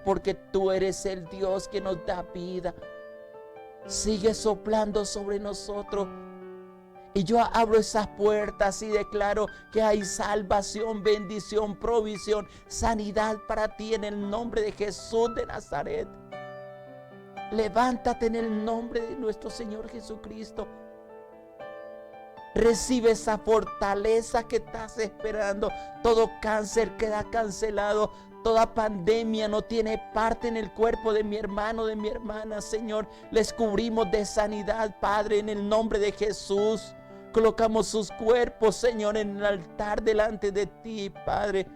porque tú eres el Dios que nos da vida. Sigue soplando sobre nosotros. Y yo abro esas puertas y declaro que hay salvación, bendición, provisión, sanidad para ti en el nombre de Jesús de Nazaret. Levántate en el nombre de nuestro Señor Jesucristo. Recibe esa fortaleza que estás esperando. Todo cáncer queda cancelado. Toda pandemia no tiene parte en el cuerpo de mi hermano, de mi hermana, Señor. Les cubrimos de sanidad, Padre, en el nombre de Jesús. Colocamos sus cuerpos, Señor, en el altar delante de ti, Padre.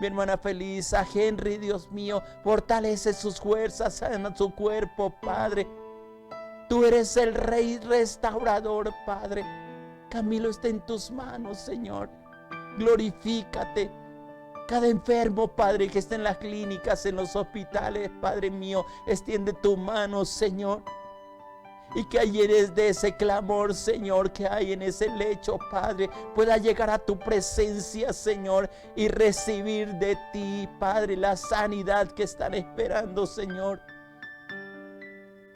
Mi hermana Felisa, a Henry, Dios mío, fortalece sus fuerzas, sana su cuerpo, Padre. Tú eres el Rey restaurador, Padre. Camilo está en tus manos, Señor. Glorifícate. Cada enfermo, Padre, que está en las clínicas, en los hospitales, Padre mío, extiende tu mano, Señor. Y que ayer de ese clamor, Señor, que hay en ese lecho, Padre, pueda llegar a tu presencia, Señor, y recibir de ti, Padre, la sanidad que están esperando, Señor.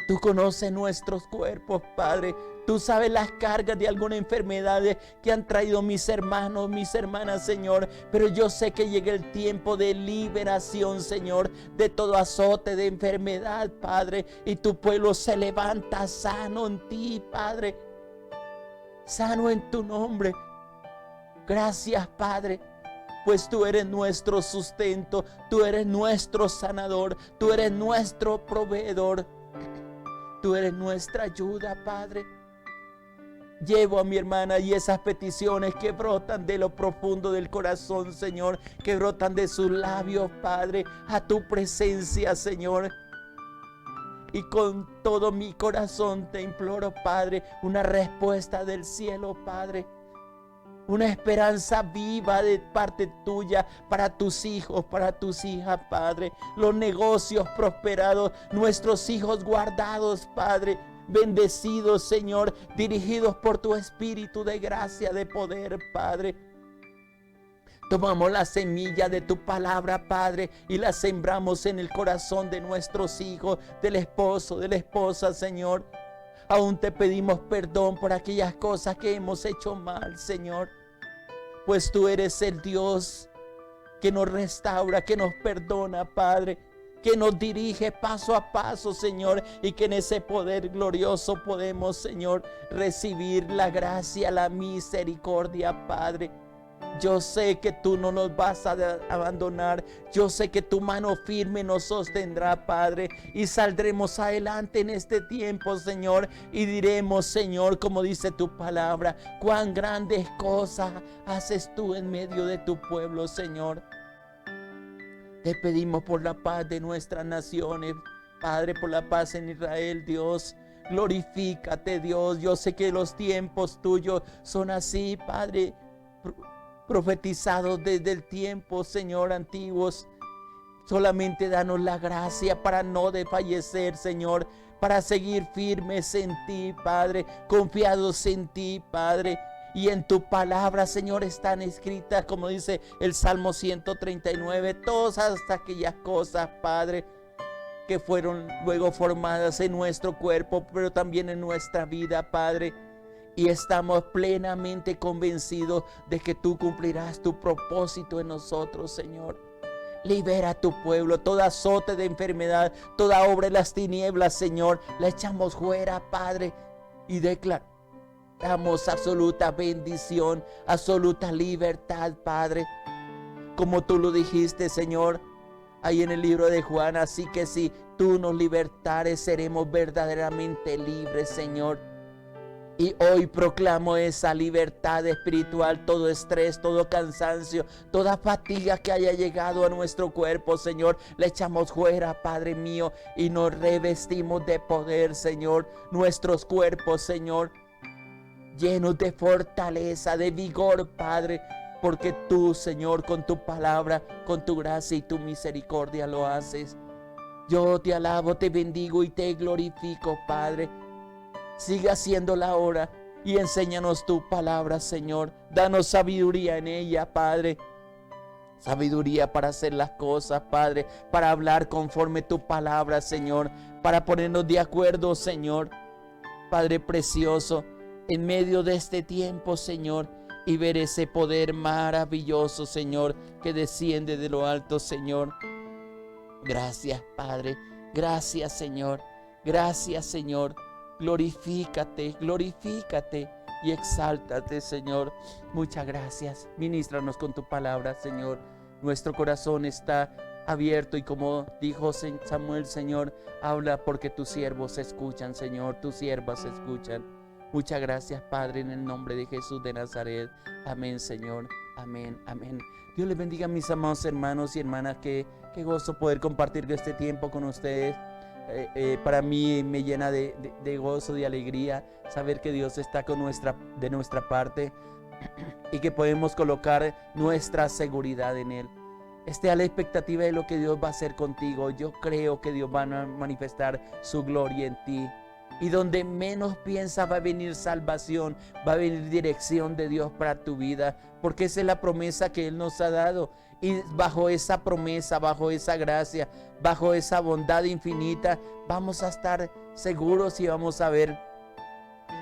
Tú conoces nuestros cuerpos, Padre. Tú sabes las cargas de algunas enfermedades que han traído mis hermanos, mis hermanas, Señor. Pero yo sé que llega el tiempo de liberación, Señor, de todo azote de enfermedad, Padre. Y tu pueblo se levanta sano en ti, Padre. Sano en tu nombre. Gracias, Padre. Pues tú eres nuestro sustento. Tú eres nuestro sanador. Tú eres nuestro proveedor. Tú eres nuestra ayuda, Padre. Llevo a mi hermana y esas peticiones que brotan de lo profundo del corazón, Señor, que brotan de sus labios, Padre, a tu presencia, Señor. Y con todo mi corazón te imploro, Padre, una respuesta del cielo, Padre. Una esperanza viva de parte tuya para tus hijos, para tus hijas, Padre. Los negocios prosperados, nuestros hijos guardados, Padre. Bendecidos, Señor, dirigidos por tu Espíritu de gracia, de poder, Padre. Tomamos la semilla de tu palabra, Padre, y la sembramos en el corazón de nuestros hijos, del esposo, de la esposa, Señor. Aún te pedimos perdón por aquellas cosas que hemos hecho mal, Señor. Pues tú eres el Dios que nos restaura, que nos perdona, Padre, que nos dirige paso a paso, Señor, y que en ese poder glorioso podemos, Señor, recibir la gracia, la misericordia, Padre. Yo sé que tú no nos vas a abandonar. Yo sé que tu mano firme nos sostendrá, Padre. Y saldremos adelante en este tiempo, Señor. Y diremos, Señor, como dice tu palabra, cuán grandes cosas haces tú en medio de tu pueblo, Señor. Te pedimos por la paz de nuestras naciones, Padre, por la paz en Israel, Dios. Glorifícate, Dios. Yo sé que los tiempos tuyos son así, Padre, profetizados desde el tiempo, Señor, antiguos. Solamente danos la gracia para no desfallecer, Señor, para seguir firmes en ti, Padre, confiados en ti, Padre. Y en tu palabra, Señor, están escritas, como dice el Salmo 139, todas hasta aquellas cosas, Padre, que fueron luego formadas en nuestro cuerpo, pero también en nuestra vida, Padre. Y estamos plenamente convencidos de que tú cumplirás tu propósito en nosotros, Señor. Libera a tu pueblo, todo azote de enfermedad, toda obra de las tinieblas, Señor, la echamos fuera, Padre, y declaramos absoluta bendición, absoluta libertad, Padre. Como tú lo dijiste, Señor, ahí en el libro de Juan, así que si tú nos libertares, seremos verdaderamente libres, Señor. Y hoy proclamo esa libertad espiritual, todo estrés, todo cansancio, toda fatiga que haya llegado a nuestro cuerpo, Señor. Le echamos fuera, Padre mío, y nos revestimos de poder, Señor. Nuestros cuerpos, Señor, llenos de fortaleza, de vigor, Padre. Porque tú, Señor, con tu palabra, con tu gracia y tu misericordia lo haces. Yo te alabo, te bendigo y te glorifico, Padre. Siga haciendo la obra y enséñanos tu palabra, Señor. Danos sabiduría en ella, Padre. Sabiduría para hacer las cosas, Padre, para hablar conforme tu palabra, Señor, para ponernos de acuerdo, Señor. Padre precioso, en medio de este tiempo, Señor, y ver ese poder maravilloso, Señor, que desciende de lo alto, Señor. Gracias, Padre. Gracias, Señor. Gracias, Señor. Glorifícate, glorifícate y exáltate, Señor. Muchas gracias. Ministranos con tu palabra, Señor. Nuestro corazón está abierto y como dijo Samuel, Señor, habla porque tus siervos escuchan, Señor. Tus siervas escuchan. Muchas gracias, Padre, en el nombre de Jesús de Nazaret. Amén, Señor. Amén, amén. Dios les bendiga, mis amados hermanos y hermanas. Qué gozo poder compartir este tiempo con ustedes. Para mí me llena de gozo, de alegría, saber que Dios está de nuestra parte y que podemos colocar nuestra seguridad en Él. Esté a la expectativa de lo que Dios va a hacer contigo. Yo creo que Dios va a manifestar su gloria en ti. Y donde menos piensas va a venir salvación, va a venir dirección de Dios para tu vida, porque esa es la promesa que Él nos ha dado. Y bajo esa promesa, bajo esa gracia, bajo esa bondad infinita, vamos a estar seguros y vamos a ver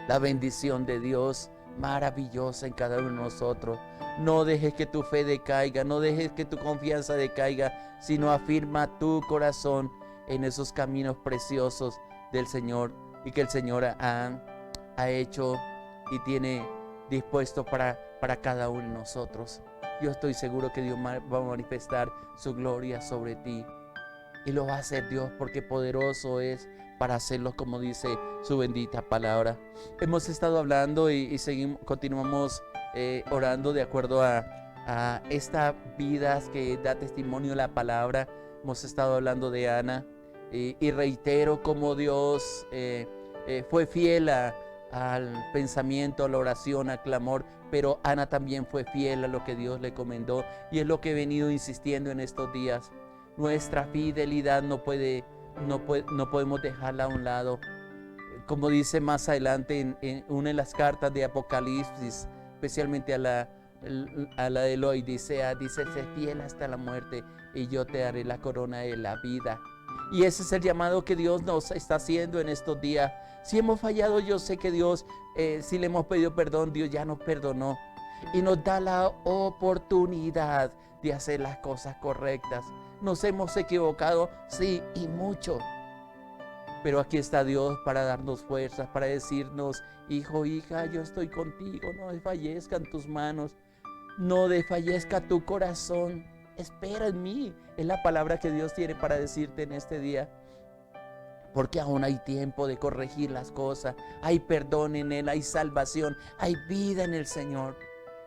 la bendición de Dios maravillosa en cada uno de nosotros. No dejes que tu fe decaiga, no dejes que tu confianza decaiga, sino afirma tu corazón en esos caminos preciosos del Señor y que el Señor ha hecho y tiene dispuesto para cada uno de nosotros. Yo estoy seguro que Dios va a manifestar su gloria sobre ti. Y lo va a hacer Dios porque poderoso es para hacerlo, como dice su bendita palabra. Hemos estado hablando y continuamos orando de acuerdo a estas vidas que da testimonio la palabra. Hemos estado hablando de Ana y reitero cómo Dios fue fiel al pensamiento, a la oración, al clamor, pero Ana también fue fiel a lo que Dios le encomendó y es lo que he venido insistiendo en estos días. Nuestra fidelidad no podemos dejarla a un lado. Como dice más adelante en una de las cartas de Apocalipsis, especialmente a la de Eloy, dice, sé fiel hasta la muerte y yo te daré la corona de la vida. Y ese es el llamado que Dios nos está haciendo en estos días. Si hemos fallado, yo sé que Dios, si le hemos pedido perdón, Dios ya nos perdonó. Y nos da la oportunidad de hacer las cosas correctas. Nos hemos equivocado, sí, y mucho. Pero aquí está Dios para darnos fuerzas, para decirnos, hijo, hija, yo estoy contigo, no desfallezcan tus manos, no desfallezca tu corazón. Espera en mí, es la palabra que Dios tiene para decirte en este día. Porque aún hay tiempo de corregir las cosas, hay perdón en Él, hay salvación, hay vida en el Señor.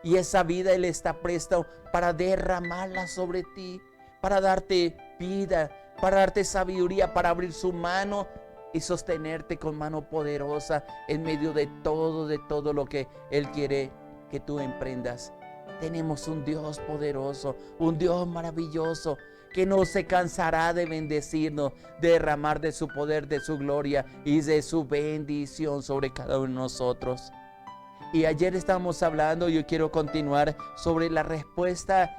Y esa vida Él está presto para derramarla sobre ti, para darte vida, para darte sabiduría, para abrir su mano y sostenerte con mano poderosa en medio de todo lo que Él quiere que tú emprendas. Tenemos un Dios poderoso, un Dios maravilloso, que no se cansará de bendecirnos, de derramar de su poder, de su gloria y de su bendición sobre cada uno de nosotros. Y ayer estábamos hablando, yo quiero continuar sobre la respuesta.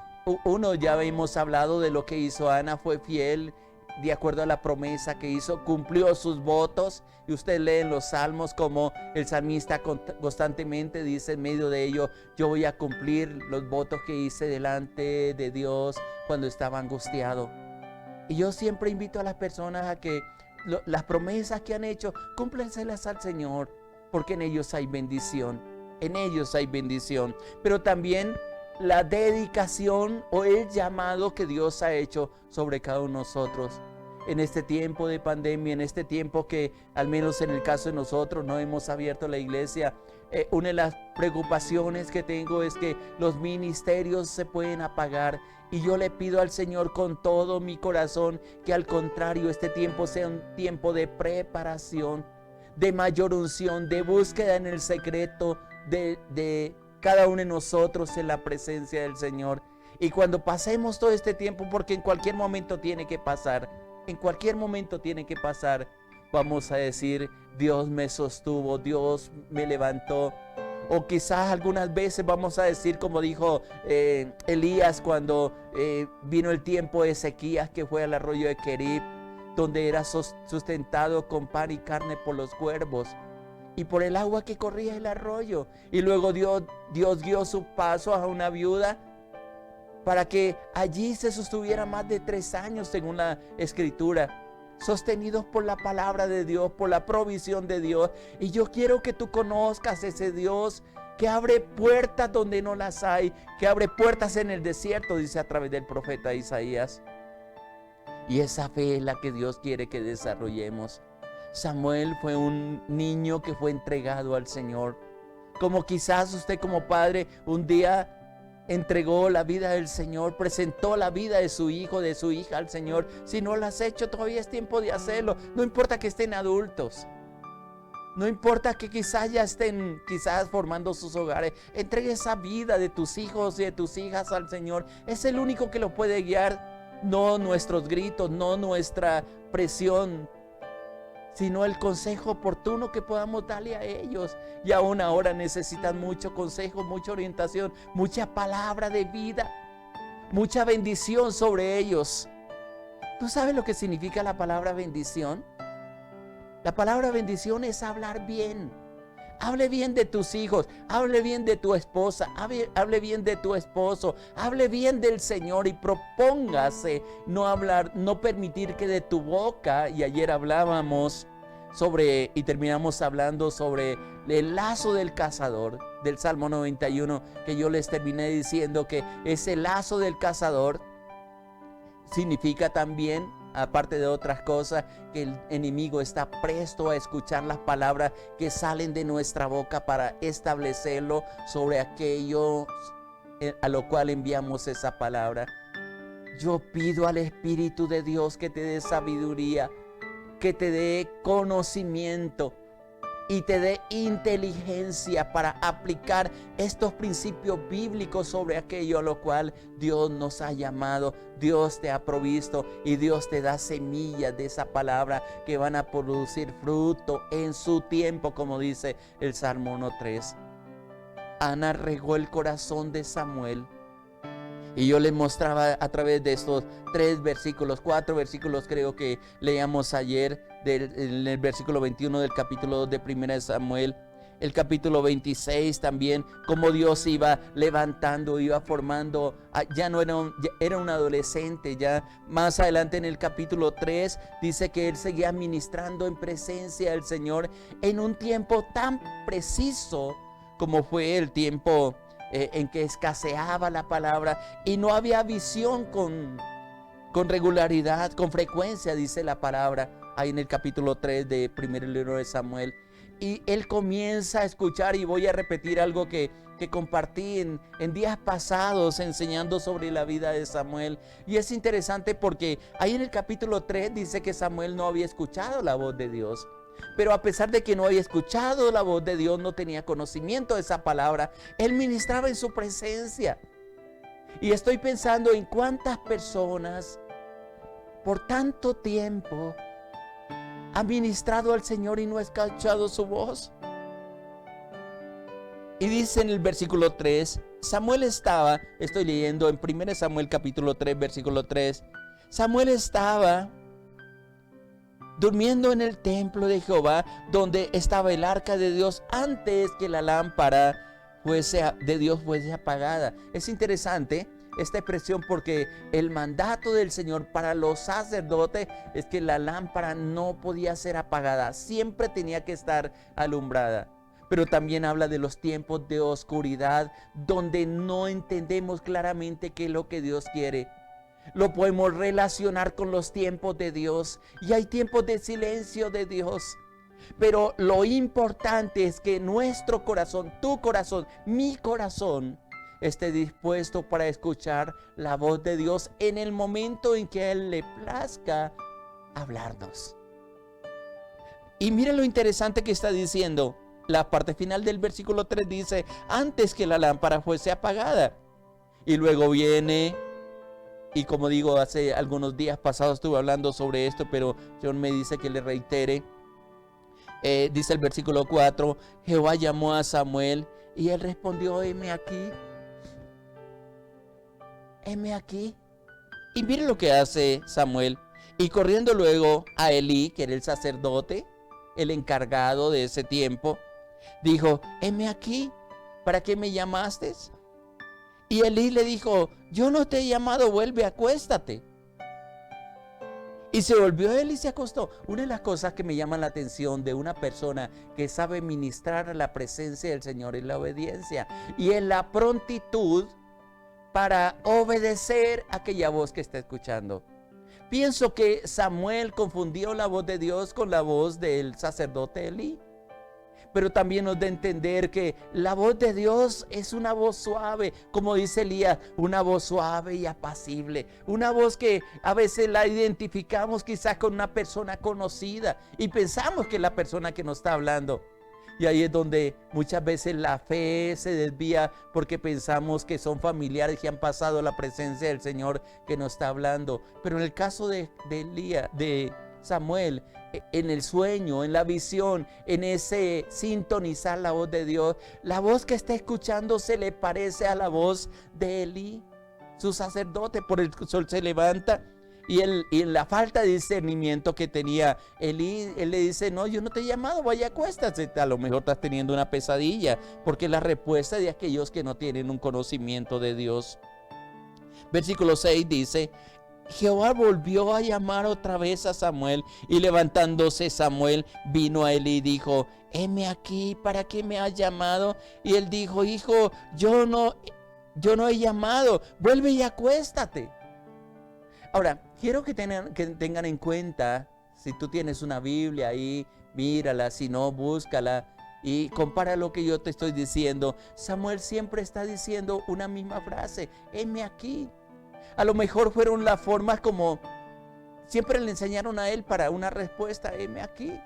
Ya hemos hablado de lo que hizo Ana, fue fiel de acuerdo a la promesa que hizo, cumplió sus votos. Y usted lee en los salmos como el salmista constantemente dice en medio de ello, yo voy a cumplir los votos que hice delante de Dios cuando estaba angustiado. Y yo siempre invito a las personas a que las promesas que han hecho, cúmplenselas al Señor, porque en ellos hay bendición, en ellos hay bendición. Pero también la dedicación o el llamado que Dios ha hecho sobre cada uno de nosotros. En este tiempo de pandemia, en este tiempo que al menos en el caso de nosotros no hemos abierto la iglesia, una de las preocupaciones que tengo es que los ministerios se pueden apagar. Y yo le pido al Señor con todo mi corazón que al contrario este tiempo sea un tiempo de preparación, de mayor unción, de búsqueda en el secreto de cada uno de nosotros en la presencia del Señor. Y cuando pasemos todo este tiempo, porque en cualquier momento tiene que pasar, vamos a decir, Dios me sostuvo, Dios me levantó. O quizás algunas veces vamos a decir como dijo Elías cuando vino el tiempo de Ezequías, que fue al arroyo de Querib, donde era sustentado con pan y carne por los cuervos y por el agua que corría el arroyo. Y luego Dios guió su paso a una viuda para que allí se sostuviera más de 3 años, según la Escritura, sostenidos por la palabra de Dios, por la provisión de Dios. Y yo quiero que tú conozcas ese Dios que abre puertas donde no las hay, que abre puertas en el desierto, dice a través del profeta Isaías. Y esa fe es la que Dios quiere que desarrollemos. Samuel fue un niño que fue entregado al Señor. Como quizás usted como padre un día entregó la vida del Señor, presentó la vida de su hijo, de su hija al Señor. Si no lo has hecho, todavía es tiempo de hacerlo. No importa que estén adultos. No importa que quizás ya estén formando sus hogares. Entregue esa vida de tus hijos y de tus hijas al Señor. Es el único que lo puede guiar. No nuestros gritos, no nuestra presión, sino el consejo oportuno que podamos darle a ellos. Y aún ahora necesitan mucho consejo, mucha orientación, mucha palabra de vida, mucha bendición sobre ellos. ¿Tú sabes lo que significa la palabra bendición? La palabra bendición es hablar bien. Hable bien de tus hijos, hable bien de tu esposa, hable bien de tu esposo, hable bien del Señor y propóngase no permitir que de tu boca, y ayer hablábamos y terminamos hablando sobre el lazo del cazador, del Salmo 91, que yo les terminé diciendo que ese lazo del cazador significa también, aparte de otras cosas, que el enemigo está presto a escuchar las palabras que salen de nuestra boca para establecerlo sobre aquello a lo cual enviamos esa palabra. Yo pido al Espíritu de Dios que te dé sabiduría, que te dé conocimiento y te dé inteligencia para aplicar estos principios bíblicos sobre aquello a lo cual Dios nos ha llamado, Dios te ha provisto, y Dios te da semillas de esa palabra que van a producir fruto en su tiempo, como dice el Salmo 1:3. Ana regó el corazón de Samuel. Y yo les mostraba a través de estos 4 versículos creo que leíamos ayer, en el versículo 21 del capítulo 2 de 1 de Samuel, el capítulo 26 también, cómo Dios iba levantando, iba formando, ya era un adolescente, ya más adelante en el capítulo 3 dice que él seguía ministrando en presencia del Señor en un tiempo tan preciso como fue el tiempo en que escaseaba la palabra y no había visión con regularidad, con frecuencia, dice la palabra ahí en el capítulo 3 de primer libro de Samuel. Y él comienza a escuchar, y voy a repetir algo que compartí en días pasados enseñando sobre la vida de Samuel. Y es interesante porque ahí en el capítulo 3 dice que Samuel no había escuchado la voz de Dios. Pero a pesar de que no había escuchado la voz de Dios, no tenía conocimiento de esa palabra, él ministraba en su presencia. Y estoy pensando en cuántas personas por tanto tiempo han ministrado al Señor y no ha escuchado su voz. Y dice en el versículo 3, Samuel estaba, estoy leyendo en 1 Samuel capítulo 3, versículo 3, Samuel estaba durmiendo en el templo de Jehová, donde estaba el arca de Dios, antes que la lámpara de Dios fuese apagada. Es interesante esta expresión porque el mandato del Señor para los sacerdotes es que la lámpara no podía ser apagada, siempre tenía que estar alumbrada. Pero también habla de los tiempos de oscuridad, donde no entendemos claramente qué es lo que Dios quiere. Lo podemos relacionar con los tiempos de Dios, y hay tiempos de silencio de Dios. Pero lo importante es que nuestro corazón, tu corazón, mi corazón, esté dispuesto para escuchar la voz de Dios en el momento en que a Él le plazca hablarnos. Y miren lo interesante que está diciendo. La parte final del versículo 3 dice, antes que la lámpara fuese apagada. Y luego viene, y como digo, hace algunos días pasados estuve hablando sobre esto, pero John me dice que le reitere. Dice el versículo 4, Jehová llamó a Samuel Y él respondió: heme aquí. Y mire lo que hace Samuel. Y corriendo luego a Elí, que era el sacerdote, el encargado de ese tiempo, dijo: heme aquí, ¿para qué me llamaste? Y Elí le dijo: yo no te he llamado, vuelve, acuéstate. Y se volvió él y se acostó. Una de las cosas que me llama la atención de una persona que sabe ministrar la presencia del Señor es la obediencia y en la prontitud para obedecer aquella voz que está escuchando. Pienso que Samuel confundió la voz de Dios con la voz del sacerdote Elí. Pero también nos da a entender que la voz de Dios es una voz suave, como dice Elías, una voz suave y apacible. Una voz que a veces la identificamos quizás con una persona conocida y pensamos que es la persona que nos está hablando. Y ahí es donde muchas veces la fe se desvía porque pensamos que son familiares que han pasado la presencia del Señor que nos está hablando. Pero en el caso de Samuel, en el sueño, en la visión, en ese sintonizar la voz de Dios, la voz que está escuchando se le parece a la voz de Elí, su sacerdote. Por el sol se levanta y en la falta de discernimiento que tenía Elí, él le dice: no, yo no te he llamado, vaya, acuéstate. A lo mejor estás teniendo una pesadilla, porque es la respuesta de aquellos que no tienen un conocimiento de Dios. Versículo 6 dice: Jehová volvió a llamar otra vez a Samuel, y levantándose Samuel vino a él y dijo: heme aquí, ¿para qué me has llamado? Y él dijo: hijo, yo no he llamado, vuelve y acuéstate. Ahora, quiero que tengan en cuenta, si tú tienes una Biblia ahí, mírala, si no, búscala y compara lo que yo te estoy diciendo. Samuel siempre está diciendo una misma frase: heme aquí. A lo mejor fueron las formas como siempre le enseñaron a él para una respuesta: heme aquí.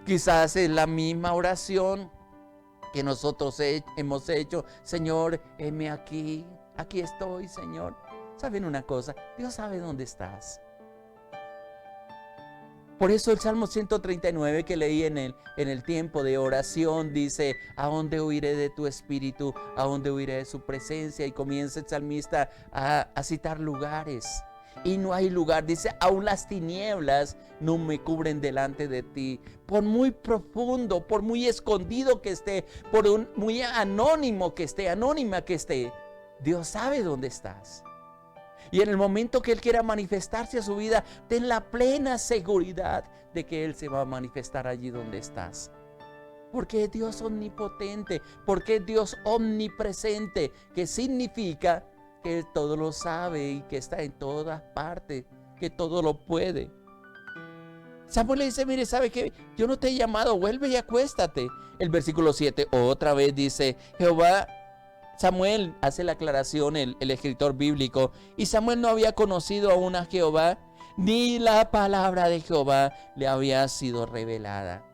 Quizás es la misma oración que nosotros hemos hecho: Señor, heme aquí, aquí estoy, Señor. ¿Saben una cosa? Dios sabe dónde estás. Por eso el Salmo 139 que leí en el tiempo de oración dice: ¿a dónde huiré de tu espíritu? ¿A dónde huiré de su presencia? Y comienza el salmista a citar lugares. Y no hay lugar. Dice: aún las tinieblas no me cubren delante de ti. Por muy profundo, por muy escondido que esté, por muy anónima que esté, Dios sabe dónde estás. Y en el momento que Él quiera manifestarse a su vida, ten la plena seguridad de que Él se va a manifestar allí donde estás. Porque es Dios omnipotente, porque es Dios omnipresente, que significa que Él todo lo sabe y que está en todas partes, que todo lo puede. Samuel le dice: mire, ¿sabe qué? Yo no te he llamado, vuelve y acuéstate. El versículo 7 otra vez dice: Samuel hace la aclaración, el escritor bíblico, y Samuel no había conocido aún a Jehová, ni la palabra de Jehová le había sido revelada.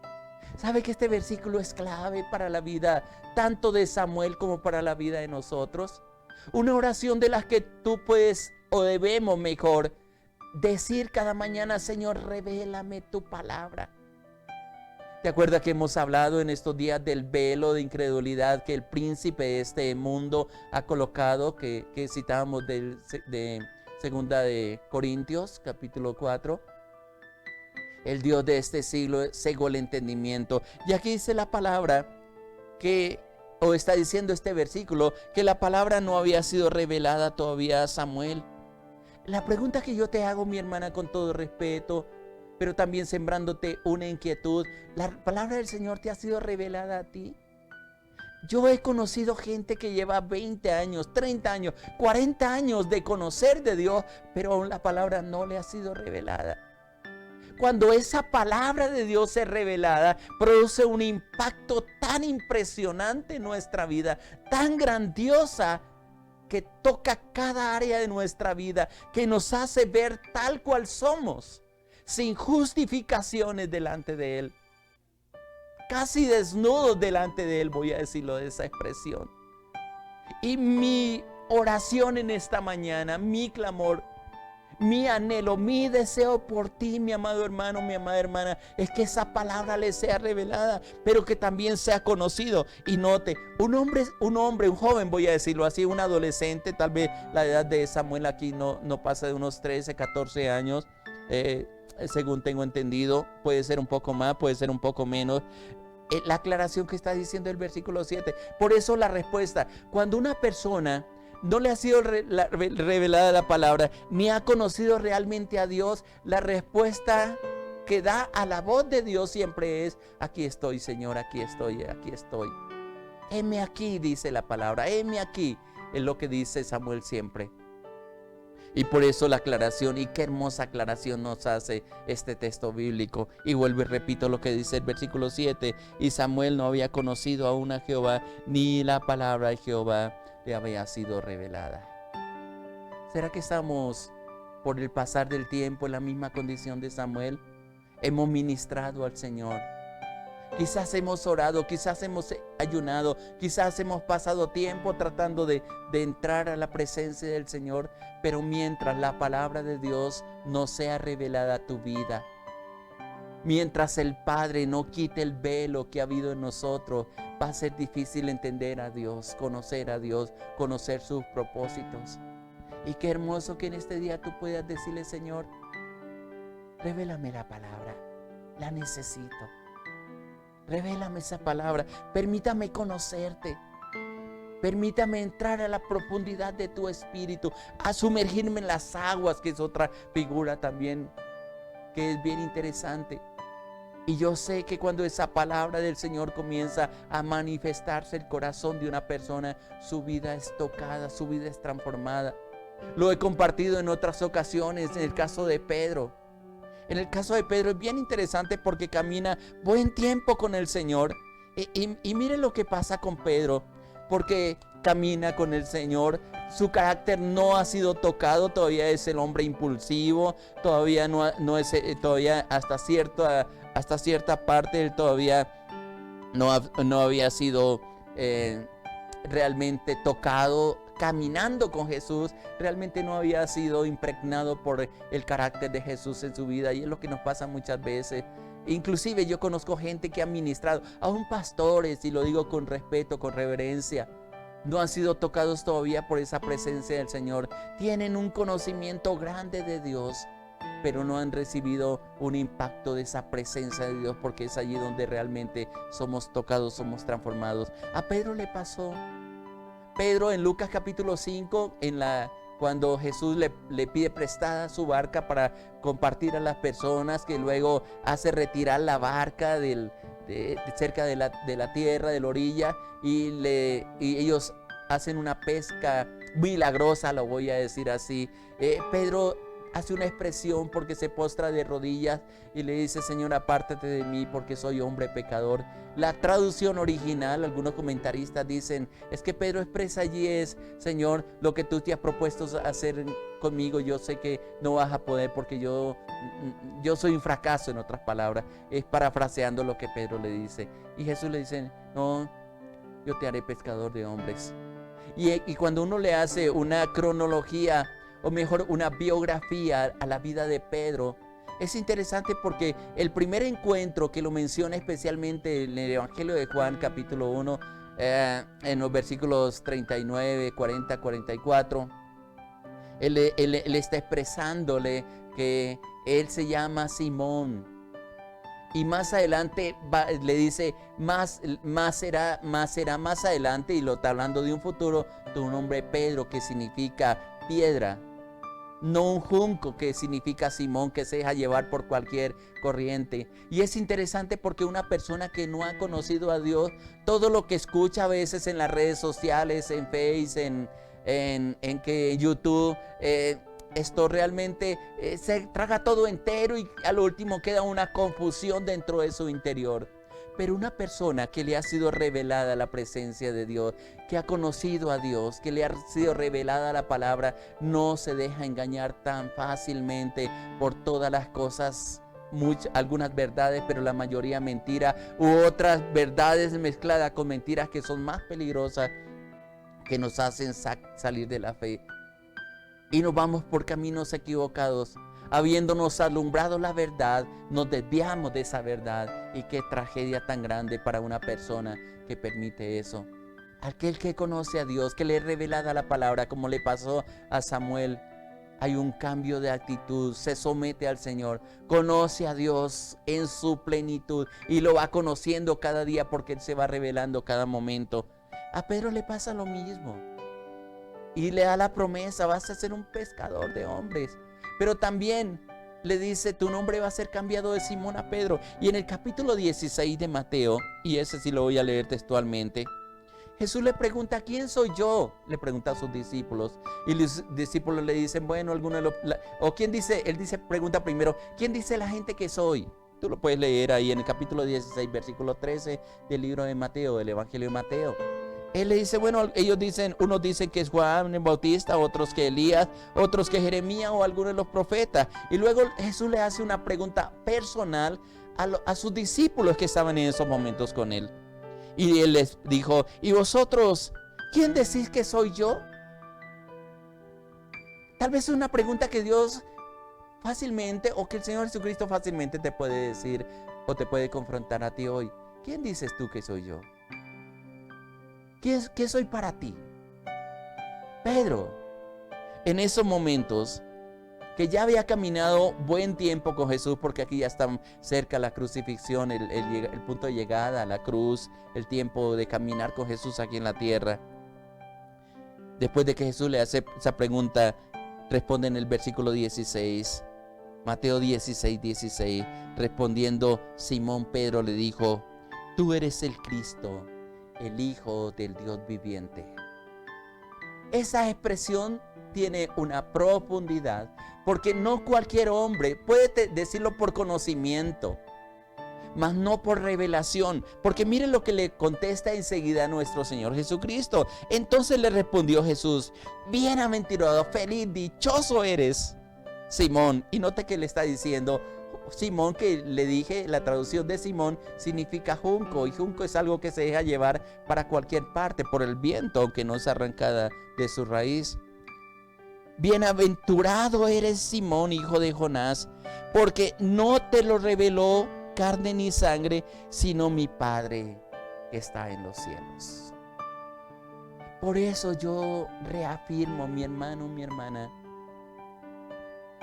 ¿Sabe que este versículo es clave para la vida tanto de Samuel como para la vida de nosotros? Una oración de las que tú puedes, o debemos mejor, decir cada mañana: Señor, revélame tu palabra. ¿Te acuerdas que hemos hablado en estos días del velo de incredulidad que el príncipe de este mundo ha colocado, que citábamos de segunda de Corintios, capítulo 4? El Dios de este siglo cegó el entendimiento. Y aquí dice la palabra o está diciendo este versículo, que la palabra no había sido revelada todavía a Samuel. La pregunta que yo te hago, mi hermana, con todo respeto, pero también sembrándote una inquietud: ¿la palabra del Señor te ha sido revelada a ti? Yo he conocido gente que lleva 20 años, 30 años, 40 años de conocer de Dios, pero aún la palabra no le ha sido revelada. Cuando esa palabra de Dios es revelada, produce un impacto tan impresionante en nuestra vida, tan grandiosa, que toca cada área de nuestra vida, que nos hace ver tal cual somos, sin justificaciones delante de Él, casi desnudos delante de Él, voy a decirlo de esa expresión. Y mi oración en esta mañana, mi clamor, Mi anhelo, mi deseo por ti, mi amado hermano, mi amada hermana, es que esa palabra le sea revelada, pero que también sea conocido. Y note, un joven, voy a decirlo así, un adolescente, tal vez la edad de Samuel aquí no pasa de unos 13, 14 años, según tengo entendido, puede ser un poco más, puede ser un poco menos. La aclaración que está diciendo el versículo 7. Por eso la respuesta, cuando una persona no le ha sido revelada la palabra, ni ha conocido realmente a Dios, la respuesta que da a la voz de Dios siempre es: aquí estoy, Señor, aquí estoy, aquí estoy. Heme aquí, dice la palabra, heme aquí, es lo que dice Samuel siempre. Y por eso la aclaración, y qué hermosa aclaración nos hace este texto bíblico. Y vuelvo y repito lo que dice el versículo 7. Y Samuel no había conocido aún a Jehová, ni la palabra de Jehová le había sido revelada. ¿Será que estamos, por el pasar del tiempo, en la misma condición de Samuel? Hemos ministrado al Señor. Quizás hemos orado, quizás hemos ayunado, quizás hemos pasado tiempo tratando de entrar a la presencia del Señor, pero mientras la palabra de Dios no sea revelada a tu vida, mientras el Padre no quite el velo que ha habido en nosotros, va a ser difícil entender a Dios, conocer sus propósitos. Y qué hermoso que en este día tú puedas decirle: Señor, revélame la palabra, la necesito. Revélame esa palabra, permítame conocerte, permítame entrar a la profundidad de tu espíritu, a sumergirme en las aguas, que es otra figura también que es bien interesante. Y yo sé que cuando esa palabra del Señor comienza a manifestarse el corazón de una persona, su vida es tocada, su vida es transformada. Lo he compartido en otras ocasiones, en el caso de Pedro. En el caso de Pedro es bien interesante porque camina buen tiempo con el Señor. Y miren lo que pasa con Pedro, porque camina con el Señor. Su carácter no ha sido tocado, todavía es el hombre impulsivo, todavía no es, todavía hasta cierta parte él todavía no había sido realmente tocado. Caminando con Jesús, realmente no había sido impregnado por el carácter de Jesús en su vida. Y es lo que nos pasa muchas veces. Inclusive yo conozco gente que ha ministrado, aún pastores, y lo digo con respeto, con reverencia, no han sido tocados todavía por esa presencia del Señor. Tienen un conocimiento grande de Dios, pero no han recibido un impacto de esa presencia de Dios, porque es allí donde realmente somos tocados, somos transformados. A Pedro le pasó. Pedro, en Lucas capítulo 5, cuando Jesús le pide prestada su barca para compartir a las personas, que luego hace retirar la barca cerca de la tierra, de la orilla, y ellos hacen una pesca milagrosa, lo voy a decir así. Pedro hace una expresión porque se postra de rodillas y le dice: Señor, apártate de mí porque soy hombre pecador. La traducción original, algunos comentaristas dicen, es que Pedro expresa allí es: Señor, lo que tú te has propuesto hacer conmigo, yo sé que no vas a poder porque yo soy un fracaso, en otras palabras. Es parafraseando lo que Pedro le dice. Y Jesús le dice: no, yo te haré pescador de hombres. Y cuando uno le hace una cronología, o mejor una biografía a la vida de Pedro, es interesante porque el primer encuentro que lo menciona especialmente en el Evangelio de Juan capítulo 1, en los versículos 39, 40, 44, él está expresándole que él se llama Simón. Y más adelante le dice, más será más adelante, y lo está hablando de un futuro, tu nombre Pedro, que significa piedra. No un junco, que significa Simón, que se deja llevar por cualquier corriente. Y es interesante porque una persona que no ha conocido a Dios, todo lo que escucha a veces en las redes sociales, en Facebook, en YouTube, esto realmente se traga todo entero, y al último queda una confusión dentro de su interior. Pero una persona que le ha sido revelada la presencia de Dios, que ha conocido a Dios, que le ha sido revelada la palabra, no se deja engañar tan fácilmente por todas las cosas, algunas verdades, pero la mayoría mentira, u otras verdades mezcladas con mentiras que son más peligrosas, que nos hacen salir de la fe. y nos vamos por caminos equivocados. Habiéndonos alumbrado la verdad, nos desviamos de esa verdad. Y qué tragedia tan grande para una persona que permite eso. Aquel que conoce a Dios, que le es revelada la palabra, como le pasó a Samuel, hay un cambio de actitud, se somete al Señor, conoce a Dios en su plenitud y lo va conociendo cada día porque Él se va revelando cada momento. A Pedro le pasa lo mismo y le da la promesa: vas a ser un pescador de hombres. Pero también le dice: tu nombre va a ser cambiado de Simón a Pedro. Y en el capítulo 16 de Mateo, y ese sí lo voy a leer textualmente, Jesús le pregunta: ¿quién soy yo? Le pregunta a sus discípulos. Y los discípulos le dicen: bueno, alguno de los... O ¿quién dice? Él dice, pregunta primero: ¿quién dice la gente que soy? Tú lo puedes leer ahí en el capítulo 16, versículo 13 del libro de Mateo, del Evangelio de Mateo. Él le dice: bueno, ellos dicen, unos dicen que es Juan el Bautista, otros que Elías, otros que Jeremías o alguno de los profetas. Y luego Jesús le hace una pregunta personal a sus discípulos que estaban en esos momentos con él. Y él les dijo: ¿y vosotros quién decís que soy yo? Tal vez es una pregunta que Dios fácilmente, o que el Señor Jesucristo fácilmente te puede decir o te puede confrontar a ti hoy. ¿Quién dices tú que soy yo? ¿Qué soy para ti? Pedro, en esos momentos que ya había caminado buen tiempo con Jesús, porque aquí ya está cerca la crucifixión, el punto de llegada a la cruz, el tiempo de caminar con Jesús aquí en la tierra. Después de que Jesús le hace esa pregunta, responde en el versículo 16, Mateo 16, 16, respondiendo Simón Pedro le dijo: tú eres el Cristo, el Hijo del Dios viviente. Esa expresión tiene una profundidad, porque no cualquier hombre puede decirlo por conocimiento, mas no por revelación. Porque miren lo que le contesta enseguida a nuestro Señor Jesucristo. Entonces le respondió Jesús: bienaventurado, feliz, dichoso eres, Simón. Y note que le está diciendo Simón, que le dije, la traducción de Simón significa junco, y junco es algo que se deja llevar para cualquier parte por el viento, aunque no es arrancada de su raíz. Bienaventurado eres, Simón, hijo de Jonás, porque no te lo reveló carne ni sangre, sino mi Padre que está en los cielos. Por eso yo reafirmo, mi hermano, mi hermana,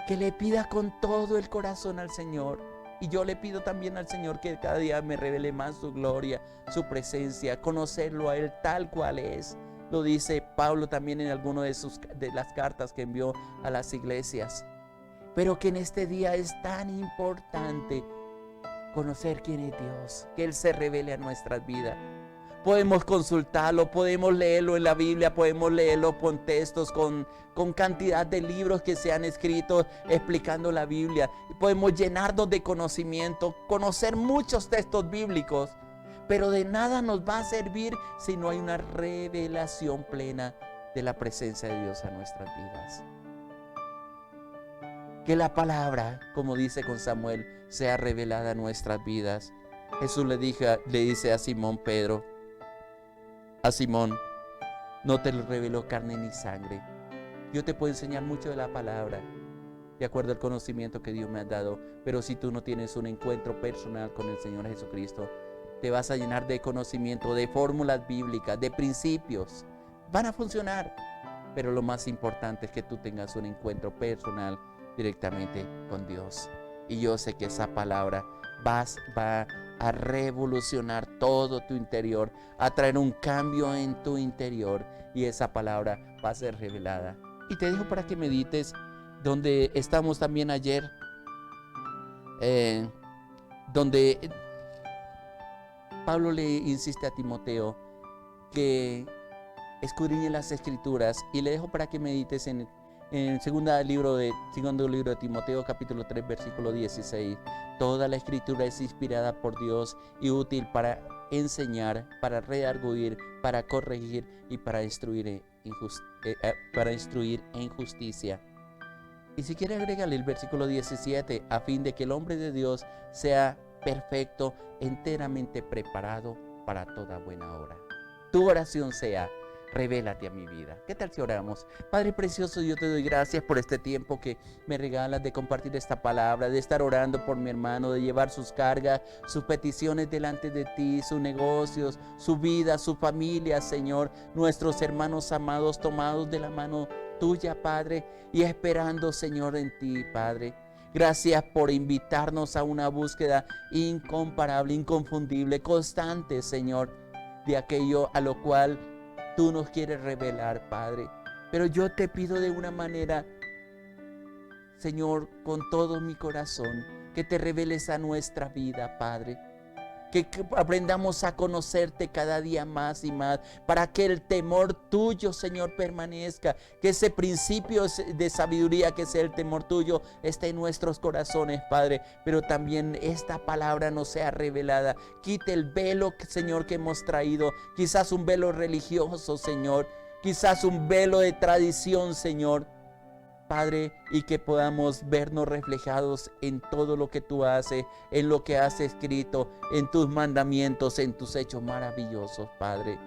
que le pida con todo el corazón al Señor. Y yo le pido también al Señor que cada día me revele más su gloria, su presencia, conocerlo a Él tal cual es. Lo dice Pablo también en alguna de las cartas que envió a las iglesias. Pero que en este día es tan importante conocer quién es Dios, que Él se revele a nuestras vidas. Podemos consultarlo, podemos leerlo en la Biblia, podemos leerlo con textos, con cantidad de libros que se han escrito explicando la Biblia. Podemos llenarnos de conocimiento, conocer muchos textos bíblicos, pero de nada nos va a servir si no hay una revelación plena de la presencia de Dios a nuestras vidas. Que la palabra, como dice con Samuel, sea revelada a nuestras vidas. Jesús le dice a Simón Pedro: a Simón, no te lo reveló carne ni sangre. Yo te puedo enseñar mucho de la palabra, de acuerdo al conocimiento que Dios me ha dado, pero si tú no tienes un encuentro personal con el Señor Jesucristo, te vas a llenar de conocimiento, de fórmulas bíblicas, de principios. Van a funcionar, pero lo más importante es que tú tengas un encuentro personal directamente con Dios. Y yo sé que esa palabra va a revolucionar todo tu interior, a traer un cambio en tu interior, y esa palabra va a ser revelada. Y te dejo para que medites donde estamos también ayer, donde Pablo le insiste a Timoteo que escudriñe las Escrituras, y le dejo para que medites en el segundo libro de Timoteo, capítulo 3, versículo 16. Toda la Escritura es inspirada por Dios y útil para enseñar, para redarguir, para corregir y para instruir en justicia. Y si quiere, agrégale el versículo 17, a fin de que el hombre de Dios sea perfecto, enteramente preparado para toda buena obra. Tu oración sea: Revélate a mi vida. ¿Qué tal si oramos? Padre precioso, yo te doy gracias por este tiempo que me regalas de compartir esta palabra, de estar orando por mi hermano, de llevar sus cargas, sus peticiones delante de ti, sus negocios, su vida, su familia, Señor. Nuestros hermanos amados tomados de la mano tuya, Padre, y esperando, Señor, en ti, Padre. Gracias por invitarnos a una búsqueda incomparable, inconfundible, constante, Señor, de aquello a lo cual tú nos quieres revelar, Padre. Pero yo te pido de una manera, Señor, con todo mi corazón, que te reveles a nuestra vida, Padre. Que aprendamos a conocerte cada día más y más, para que el temor tuyo, Señor, permanezca. Que ese principio de sabiduría, que es el temor tuyo, esté en nuestros corazones, Padre. Pero también esta palabra no sea revelada. Quite el velo, Señor, que hemos traído. Quizás un velo religioso, Señor. Quizás un velo de tradición, Señor. Padre, y que podamos vernos reflejados en todo lo que tú haces, en lo que has escrito, en tus mandamientos, en tus hechos maravillosos, Padre.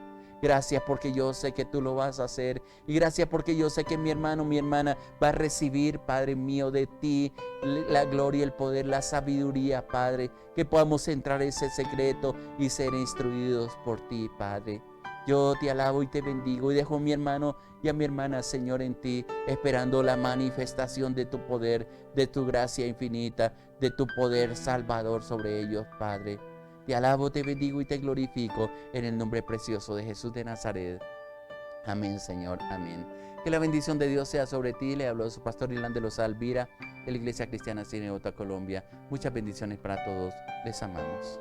Gracias porque yo sé que tú lo vas a hacer, y gracias porque yo sé que mi hermano, mi hermana va a recibir, Padre mío, de ti la gloria, el poder, la sabiduría, Padre. Que podamos entrar en ese secreto y ser instruidos por ti, Padre. Yo te alabo y te bendigo y dejo a mi hermano y a mi hermana, Señor, en ti, esperando la manifestación de tu poder, de tu gracia infinita, de tu poder salvador sobre ellos, Padre. Te alabo, te bendigo y te glorifico en el nombre precioso de Jesús de Nazaret. Amén, Señor, amén. Que la bendición de Dios sea sobre ti. Le habló su pastor Irlán de los Alvira, de la Iglesia Cristiana Cineota, Colombia. Muchas bendiciones para todos. Les amamos.